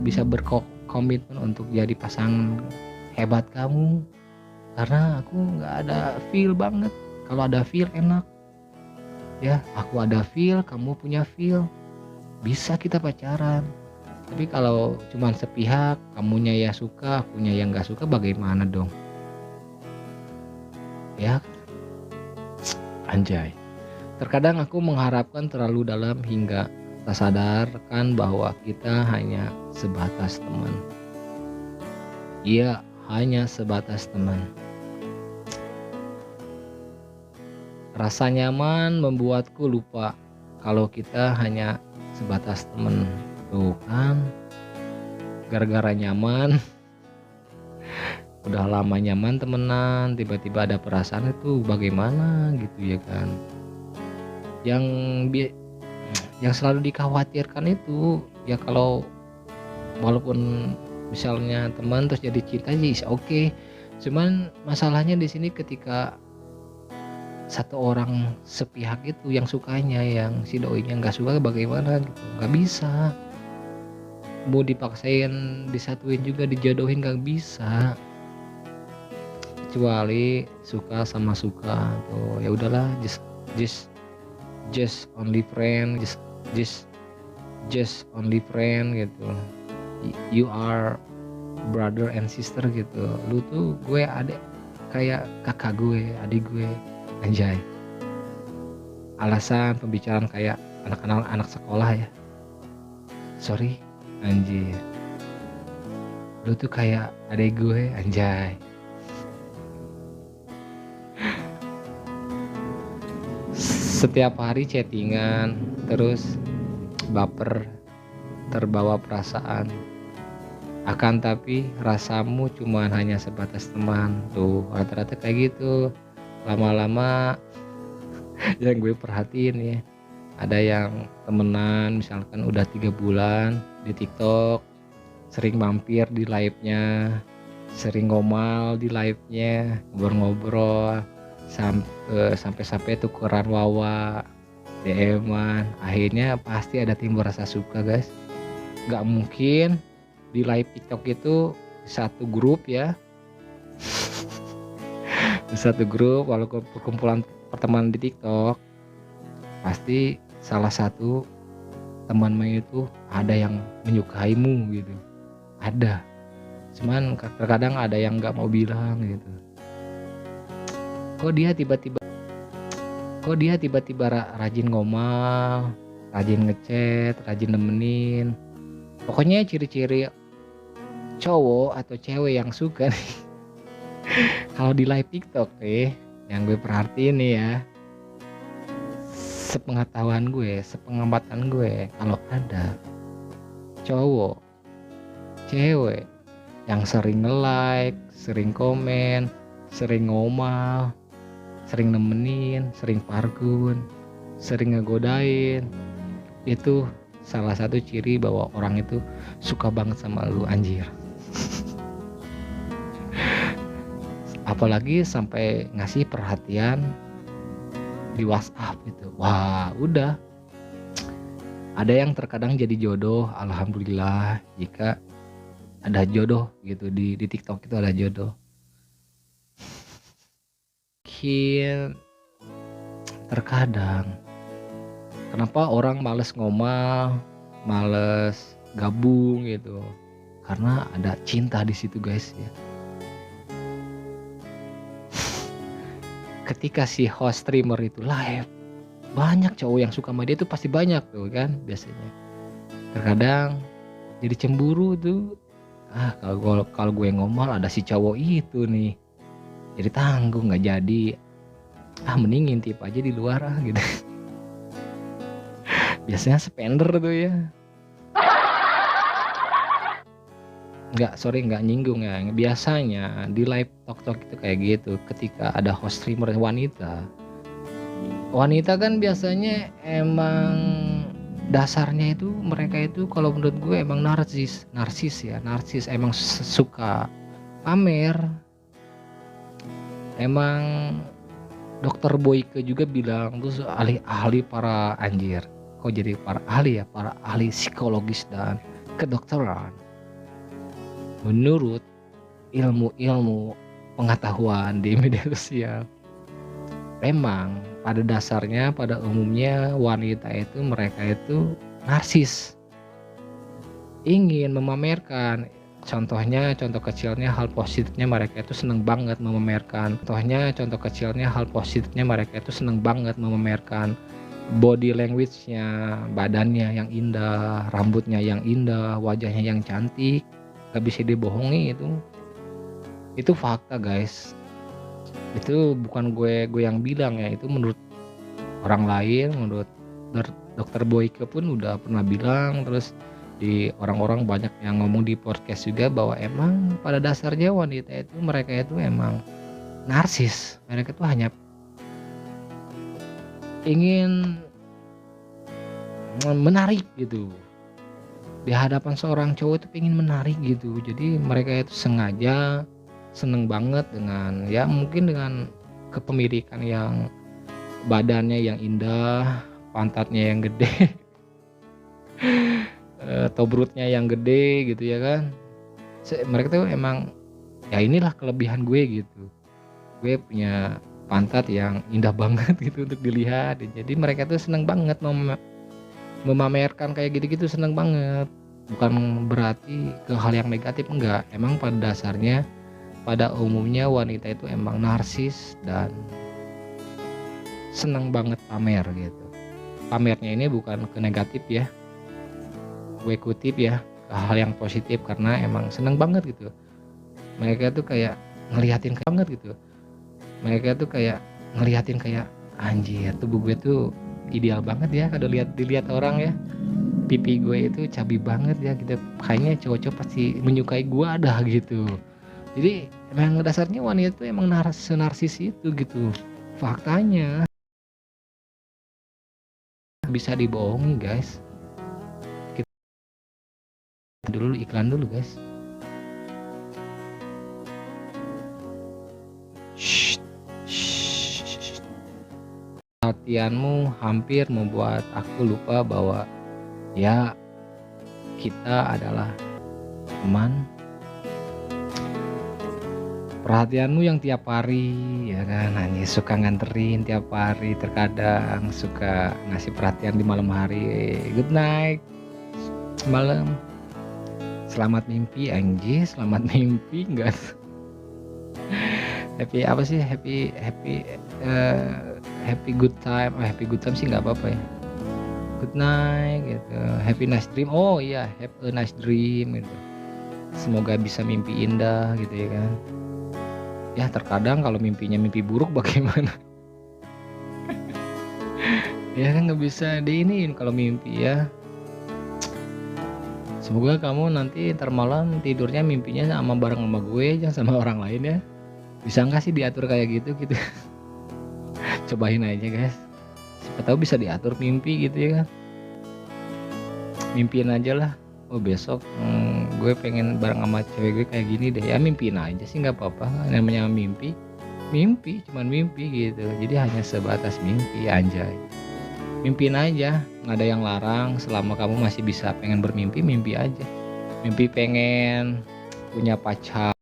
bisa berkomitmen untuk jadi pasangan hebat kamu, karena aku nggak ada feel banget. Kalau ada feel enak ya, aku ada feel, kamu punya feel, bisa kita pacaran. Tapi kalau cuman sepihak, kamunya yang suka, akunya yang nggak suka, bagaimana dong? Ya, anjay. Terkadang aku mengharapkan terlalu dalam hingga tak sadarkan bahwa kita hanya sebatas teman. Iya, hanya sebatas teman. Rasa nyaman membuatku lupa kalau kita hanya sebatas teman. Tuh kan, gara-gara nyaman, udah lama nyaman temenan, tiba-tiba ada perasaan itu bagaimana gitu ya kan. Yang yang selalu dikhawatirkan itu ya, kalau walaupun misalnya teman terus jadi cinta sih oke. Cuman masalahnya di sini ketika satu orang sepihak itu yang sukanya, yang si doinya nggak suka, bagaimana gitu, nggak bisa. Mau dipaksain disatuin juga dijodohin nggak bisa, kecuali suka sama suka tuh ya udahlah, just just only friend, just only friend gitu. You are brother and sister gitu, lu tuh gue adik, kayak kakak gue, adik gue, anjay. Alasan pembicaraan kayak anak sekolah ya, sorry anjir, lu tuh kayak adik gue, anjay. Setiap hari chattingan terus baper, terbawa perasaan, akan tapi rasamu cuma hanya sebatas teman. Tuh rata-rata kayak gitu. Lama-lama yang gue perhatiin ya, ada yang temenan misalkan udah 3 bulan di TikTok, sering mampir di live-nya, sering ngomal di live-nya, ngobrol-ngobrol, sampai tukeran wawa, DM-an, akhirnya pasti ada timbul rasa suka guys. Gak mungkin di live TikTok itu satu grup ya, satu grup walaupun perkumpulan pertemanan di TikTok, pasti salah satu temanmu itu ada yang menyukaimu gitu, ada. Cuman terkadang ada yang nggak mau bilang gitu. Kok dia tiba-tiba rajin ngomal, rajin ngechat, rajin nemenin. Pokoknya ciri-ciri cowok atau cewek yang suka nih. Kalau di live TikTok nih, yang gue perhatiin nih ya, sepengetahuan gue, sepengamatan gue, kalau ada cowok, cewek yang sering nge-like, sering komen, sering ngomal, sering nemenin, sering pargun, sering ngegodain, itu salah satu ciri bahwa orang itu suka banget sama lu, anjir. Apalagi sampai ngasih perhatian di WhatsApp gitu. Wah, udah. Ada yang terkadang jadi jodoh, alhamdulillah jika ada jodoh gitu di TikTok itu ada jodoh. Mungkin terkadang kenapa orang males ngomal, males gabung gitu, karena ada cinta di situ guys ya. Ketika si host streamer itu live, banyak cowok yang suka sama dia tuh pasti banyak tuh kan biasanya. Terkadang jadi cemburu tuh. Kalau gue ngomal ada si cowok itu nih, jadi tanggung, nggak jadi. Mending ngintip aja di luar gitu. Biasanya spender tuh ya. Nggak nyinggung ya. Biasanya di live TikTok itu kayak gitu. Ketika ada host streamer wanita kan biasanya emang dasarnya itu mereka itu kalau menurut gue emang narsis emang suka pamer. Emang Dokter Boyke juga bilang tuh ahli para anjir. Kok jadi para ahli ya? Para ahli psikologis dan kedokteran. menurut ilmu-ilmu pengetahuan di media sosial, memang pada dasarnya, pada umumnya wanita itu mereka itu narsis, ingin memamerkan. Contohnya, contoh kecilnya hal positifnya mereka itu seneng banget memamerkan. Contohnya, contoh kecilnya hal positifnya mereka itu seneng banget memamerkan body language-nya, badannya yang indah, rambutnya yang indah, wajahnya yang cantik. Gak bisa dibohongi itu. Itu fakta, guys. Itu bukan gue yang bilang ya, itu menurut orang lain, menurut dokter Boyke pun udah pernah bilang. Terus di orang-orang banyak yang ngomong di podcast juga bahwa emang pada dasarnya wanita itu mereka itu emang narsis. Mereka itu hanya ingin menarik gitu di hadapan seorang cowok, itu pengen menarik gitu. Jadi mereka itu sengaja seneng banget dengan, ya mungkin dengan kepemilikan yang badannya yang indah, pantatnya yang gede, tobrutnya yang gede gitu ya kan. Mereka tuh emang, ya inilah kelebihan gue gitu. Gue punya pantat yang indah banget gitu untuk dilihat. Jadi mereka tuh seneng banget memamerkan kayak gitu-gitu, seneng banget. Bukan berarti ke hal yang negatif, enggak. Emang pada dasarnya, pada umumnya wanita itu emang narsis dan seneng banget pamer gitu. Pamernya ini bukan ke negatif ya, gue kutip ya, ke hal yang positif, karena emang seneng banget gitu. Mereka tuh kayak ngeliatin banget gitu. Mereka tuh kayak ngeliatin kayak, anjir tubuh gue tuh ideal banget ya kalau dilihat orang ya. Pipi gue itu cabi banget ya gitu. Kayaknya cowok-cowok pasti menyukai gue dah gitu. Jadi emang dasarnya wanita itu emang narsis itu gitu. Faktanya bisa dibohongi, guys. Kita dulu iklan dulu, guys. Perhatianmu hampir membuat aku lupa bahwa ya kita adalah teman. Perhatianmu yang tiap hari ya kan, hanya suka nganterin tiap hari, terkadang suka ngasih perhatian di malam hari. Good night malam, selamat mimpi, anjir selamat mimpi enggak. Happy apa sih, happy good time. Happy good time sih nggak apa-apa ya. Good night gitu, happy nice dream. Oh iya, have a nice dream gitu. Semoga bisa mimpi indah gitu ya kan. Ya terkadang kalau mimpinya mimpi buruk bagaimana? Ya kan nggak bisa diiniin kalau mimpi ya. Semoga kamu nanti ntar malam tidurnya mimpinya sama bareng sama gue, jangan sama orang lain ya. Bisa nggak sih diatur kayak gitu? Cobain aja, guys. Siapa tahu bisa diatur mimpi gitu ya kan. Mimpiin aja lah. Oh besok gue pengen bareng sama cewek gue kayak gini deh. Ya mimpiin aja sih, nggak apa-apa. Namanya mimpi, cuman mimpi gitu. Jadi hanya sebatas mimpi, anjay. Mimpiin aja, nggak ada yang larang. Selama kamu masih bisa pengen bermimpi, mimpi aja. Mimpi pengen punya pacar,